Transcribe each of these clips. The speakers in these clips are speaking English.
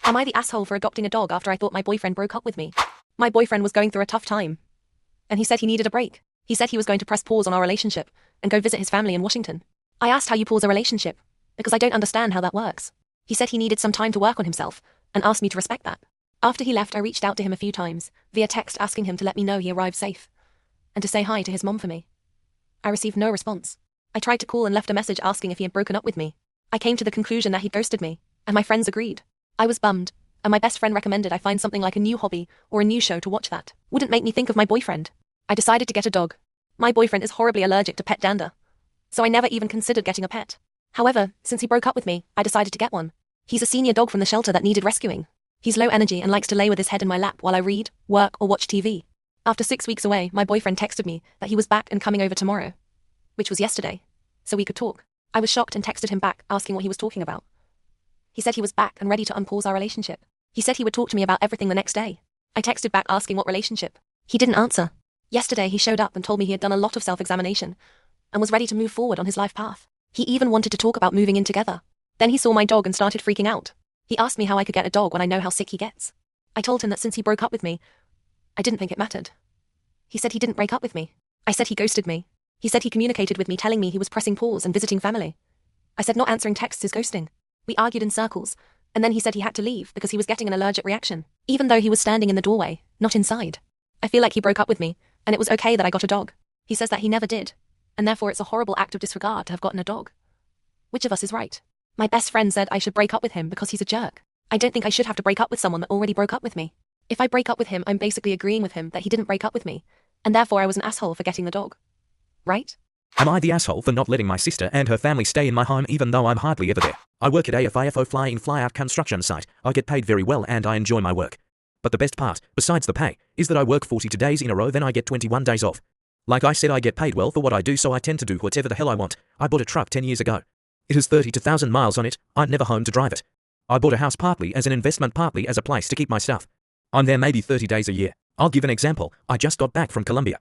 Am I the asshole for adopting a dog after I thought my boyfriend broke up with me? My boyfriend was going through a tough time, and he said he needed a break. He said he was going to press pause on our relationship and go visit his family in Washington. I asked how you pause a relationship, because I don't understand how that works. He said he needed some time to work on himself, and asked me to respect that. After he left, I reached out to him a few times, via text asking him to let me know he arrived safe, and to say hi to his mom for me. I received no response. I tried to call and left a message asking if he had broken up with me. I came to the conclusion that he'd ghosted me, and my friends agreed. I was bummed, and my best friend recommended I find something like a new hobby or a new show to watch that wouldn't make me think of my boyfriend. I decided to get a dog. My boyfriend is horribly allergic to pet dander, so I never even considered getting a pet. However, since he broke up with me, I decided to get one. He's a senior dog from the shelter that needed rescuing. He's low energy and likes to lay with his head in my lap while I read, work, or watch TV. After 6 weeks away, my boyfriend texted me that he was back and coming over tomorrow, which was yesterday, so we could talk. I was shocked and texted him back asking what he was talking about. He said he was back and ready to unpause our relationship. He said he would talk to me about everything the next day. I texted back asking what relationship. He didn't answer. Yesterday he showed up and told me he had done a lot of self-examination and was ready to move forward on his life path. He even wanted to talk about moving in together. Then he saw my dog and started freaking out. He asked me how I could get a dog when I know how sick he gets. I told him that since he broke up with me, I didn't think it mattered. He said he didn't break up with me. I said he ghosted me. He said he communicated with me telling me he was pressing pause and visiting family. I said not answering texts is ghosting. We argued in circles, and then he said he had to leave because he was getting an allergic reaction, even though he was standing in the doorway, not inside. I feel like he broke up with me, and it was okay that I got a dog. He says that he never did, and therefore it's a horrible act of disregard to have gotten a dog. Which of us is right? My best friend said I should break up with him because he's a jerk. I don't think I should have to break up with someone that already broke up with me. If I break up with him, I'm basically agreeing with him that he didn't break up with me, and therefore I was an asshole for getting the dog. Right? Am I the asshole for not letting my sister and her family stay in my home even though I'm hardly ever there? I work at a FIFO fly-in fly-out construction site. I get paid very well and I enjoy my work. But the best part, besides the pay, is that I work 42 days in a row, then I get 21 days off. Like I said, I get paid well for what I do, so I tend to do whatever the hell I want. I bought a truck 10 years ago. It has 32,000 miles on it. I'm never home to drive it. I bought a house partly as an investment, partly as a place to keep my stuff. I'm there maybe 30 days a year. I'll give an example. I just got back from Colombia.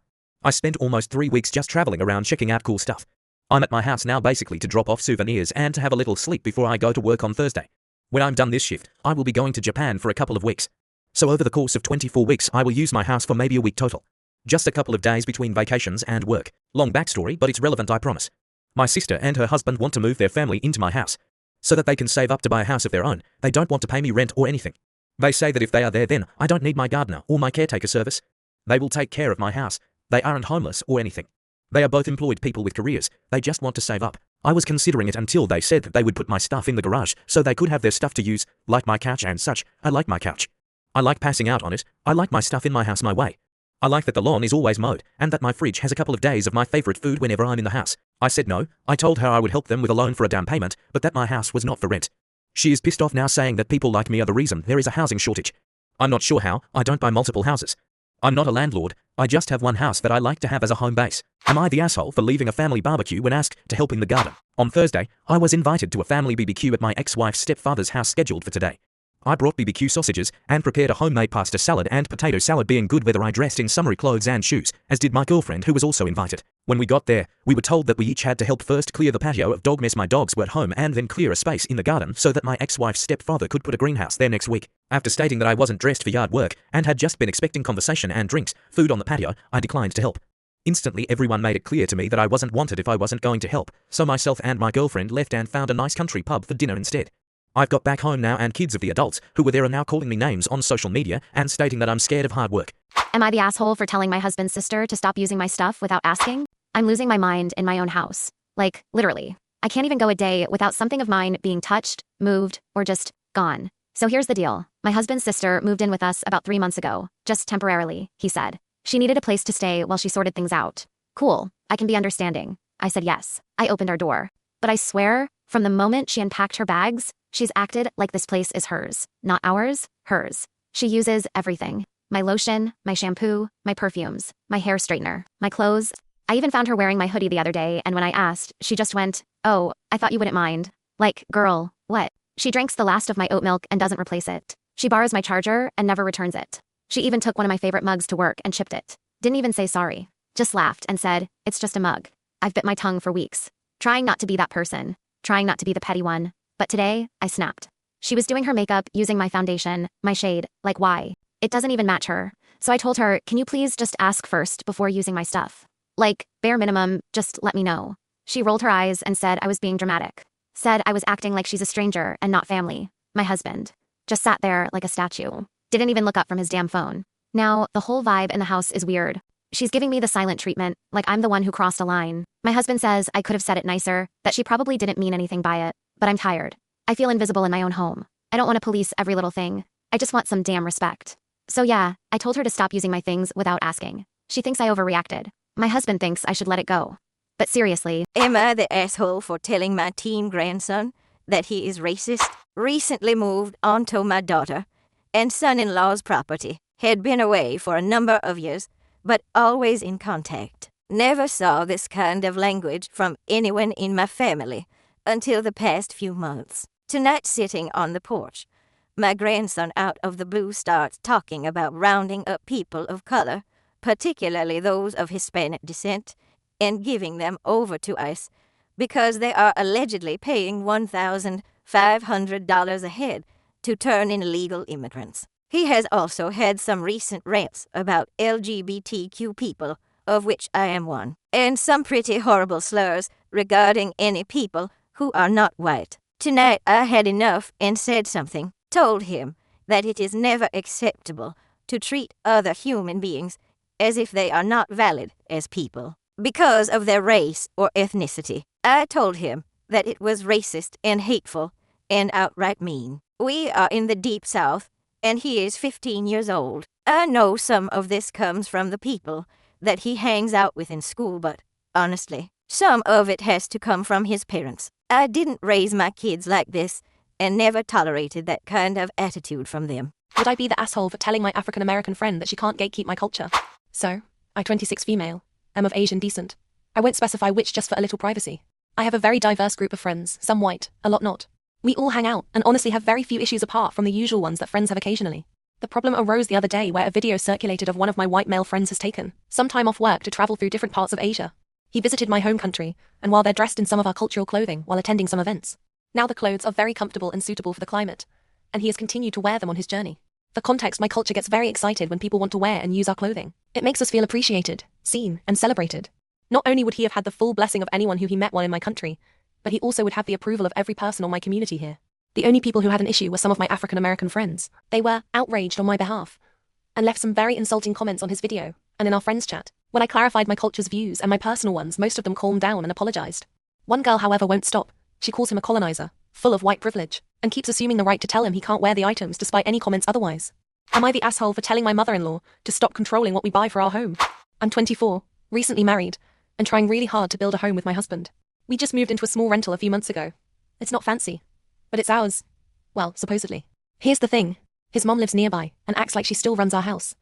I spent almost 3 weeks just traveling around checking out cool stuff. I'm at my house now basically to drop off souvenirs and to have a little sleep before I go to work on Thursday. When I'm done this shift, I will be going to Japan for a couple of weeks. So over the course of 24 weeks, I will use my house for maybe a week total. Just a couple of days between vacations and work. Long backstory, but it's relevant, I promise. My sister and her husband want to move their family into my house, so that they can save up to buy a house of their own. They don't want to pay me rent or anything. They say that if they are there, then I don't need my gardener or my caretaker service. They will take care of my house. They aren't homeless or anything. They are both employed people with careers. They just want to save up. I was considering it until they said that they would put my stuff in the garage so they could have their stuff to use, like my couch and such. I like my couch. I like passing out on it. I like my stuff in my house my way. I like that the lawn is always mowed, and that my fridge has a couple of days of my favorite food whenever I'm in the house. I said no. I told her I would help them with a loan for a down payment, but that my house was not for rent. She is pissed off now, saying that people like me are the reason there is a housing shortage. I'm not sure how. I don't buy multiple houses. I'm not a landlord. I just have one house that I like to have as a home base. Am I the asshole for leaving a family barbecue when asked to help in the garden? On Thursday, I was invited to a family BBQ at my ex-wife's stepfather's house scheduled for today. I brought BBQ sausages and prepared a homemade pasta salad and potato salad, being good weather. I dressed in summery clothes and shoes, as did my girlfriend, who was also invited. When we got there, we were told that we each had to help first clear the patio of dog mess my dogs were at home, and then clear a space in the garden so that my ex-wife's stepfather could put a greenhouse there next week. After stating that I wasn't dressed for yard work and had just been expecting conversation and drinks, food on the patio, I declined to help. Instantly, everyone made it clear to me that I wasn't wanted if I wasn't going to help, so myself and my girlfriend left and found a nice country pub for dinner instead. I've got back home now, and kids of the adults who were there are now calling me names on social media and stating that I'm scared of hard work. Am I the asshole for telling my husband's sister to stop using my stuff without asking? I'm losing my mind in my own house. Like, literally. I can't even go a day without something of mine being touched, moved, or just gone. So here's the deal. My husband's sister moved in with us about 3 months ago. Just temporarily, he said. She needed a place to stay while she sorted things out. Cool. I can be understanding. I said yes. I opened our door. But I swear, from the moment she unpacked her bags, she's acted like this place is hers. Not ours, hers. She uses everything. My lotion, my shampoo, my perfumes, my hair straightener, my clothes. I even found her wearing my hoodie the other day, and when I asked, she just went, "Oh, I thought you wouldn't mind." Like, girl, what? She drinks the last of my oat milk and doesn't replace it. She borrows my charger and never returns it. She even took one of my favorite mugs to work and chipped it. Didn't even say sorry. Just laughed and said, "It's just a mug." I've bit my tongue for weeks, trying not to be that person, trying not to be the petty one. But today, I snapped. She was doing her makeup using my foundation, my shade, like why? It doesn't even match her. So I told her, can you please just ask first before using my stuff? Like, bare minimum, just let me know. She rolled her eyes and said I was being dramatic. Said I was acting like she's a stranger and not family. My husband just sat there like a statue. Didn't even look up from his damn phone. Now, the whole vibe in the house is weird. She's giving me the silent treatment, like I'm the one who crossed a line. My husband says I could have said it nicer, that she probably didn't mean anything by it, but I'm tired. I feel invisible in my own home. I don't want to police every little thing. I just want some damn respect. So yeah, I told her to stop using my things without asking. She thinks I overreacted. My husband thinks I should let it go. But seriously, am I the asshole for telling my teen grandson that he is racist? Recently moved onto my daughter and son-in-law's property. Had been away for a number of years, but always in contact. Never saw this kind of language from anyone in my family until the past few months. Tonight, sitting on the porch, my grandson out of the blue starts talking about rounding up people of color, particularly those of Hispanic descent, and giving them over to ICE because they are allegedly paying $1,500 a head to turn in illegal immigrants. He has also had some recent rants about LGBTQ people, of which I am one, and some pretty horrible slurs regarding any people who are not white. Tonight I had enough and said something, told him that it is never acceptable to treat other human beings as if they are not valid as people because of their race or ethnicity. I told him that it was racist and hateful and outright mean. We are in the Deep South, and he is 15 years old. I know some of this comes from the people that he hangs out with in school, but honestly, some of it has to come from his parents. I didn't raise my kids like this and never tolerated that kind of attitude from them. Would I be the asshole for telling my African American friend that she can't gatekeep my culture? So, I 26 female, am of Asian descent. I won't specify which just for a little privacy. I have a very diverse group of friends, some white, a lot not. We all hang out and honestly have very few issues apart from the usual ones that friends have occasionally. The problem arose the other day where a video circulated of one of my white male friends has taken some time off work to travel through different parts of Asia. He visited my home country, and while they're dressed in some of our cultural clothing while attending some events. Now the clothes are very comfortable and suitable for the climate, and he has continued to wear them on his journey. For context, my culture gets very excited when people want to wear and use our clothing. It makes us feel appreciated, seen, and celebrated. Not only would he have had the full blessing of anyone who he met while in my country, but he also would have the approval of every person on my community here. The only people who had an issue were some of my African American friends. They were outraged on my behalf and left some very insulting comments on his video and in our friends chat. When I clarified my culture's views and my personal ones, most of them calmed down and apologized. One girl, however, won't stop. She calls him a colonizer, full of white privilege, and keeps assuming the right to tell him he can't wear the items despite any comments otherwise. Am I the asshole for telling my mother-in-law to stop controlling what we buy for our home? I'm 24, recently married, and trying really hard to build a home with my husband. We just moved into a small rental a few months ago. It's not fancy, but it's ours. Well, supposedly. Here's the thing. His mom lives nearby and acts like she still runs our house.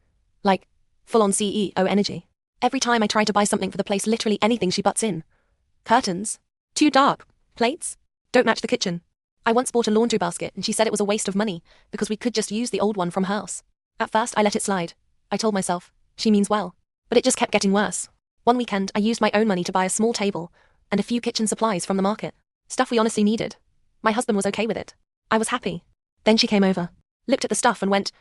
Like, full-on CEO energy. Every time I try to buy something for the place, literally anything she butts in. Curtains. Too dark. Plates. Don't match the kitchen. I once bought a laundry basket and she said it was a waste of money because we could just use the old one from hers. At first I let it slide. I told myself, she means well. But it just kept getting worse. One weekend I used my own money to buy a small table and a few kitchen supplies from the market. Stuff we honestly needed. My husband was okay with it. I was happy. Then she came over, looked at the stuff and went,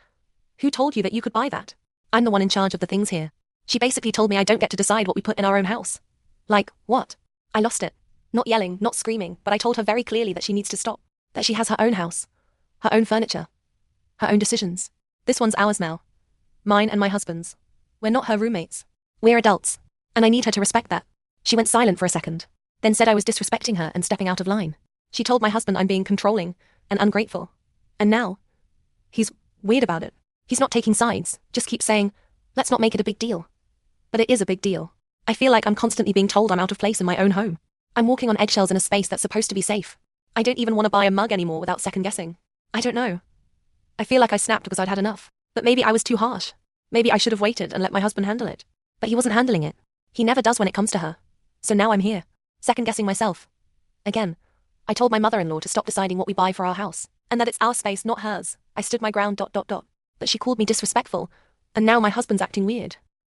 "Who told you that you could buy that? I'm the one in charge of the things here." She basically told me I don't get to decide what we put in our own house. Like, what? I lost it. Not yelling, not screaming, but I told her very clearly that she needs to stop. That she has her own house, her own furniture, her own decisions. This one's ours now. Mine and my husband's. We're not her roommates. We're adults, and I need her to respect that. She went silent for a second, then said I was disrespecting her and stepping out of line. She told my husband I'm being controlling and ungrateful. And now, he's weird about it. He's not taking sides, just keeps saying, let's not make it a big deal. But it is a big deal. I feel like I'm constantly being told I'm out of place in my own home. I'm walking on eggshells in a space that's supposed to be safe. I don't even want to buy a mug anymore without second guessing. I don't know. I feel like I snapped because I'd had enough. But maybe I was too harsh. Maybe I should have waited and let my husband handle it. But he wasn't handling it. He never does when it comes to her. So now I'm here, second guessing myself. Again, I told my mother-in-law to stop deciding what we buy for our house, and that it's our space, not hers. I stood my ground. But she called me disrespectful, and now my husband's acting weird.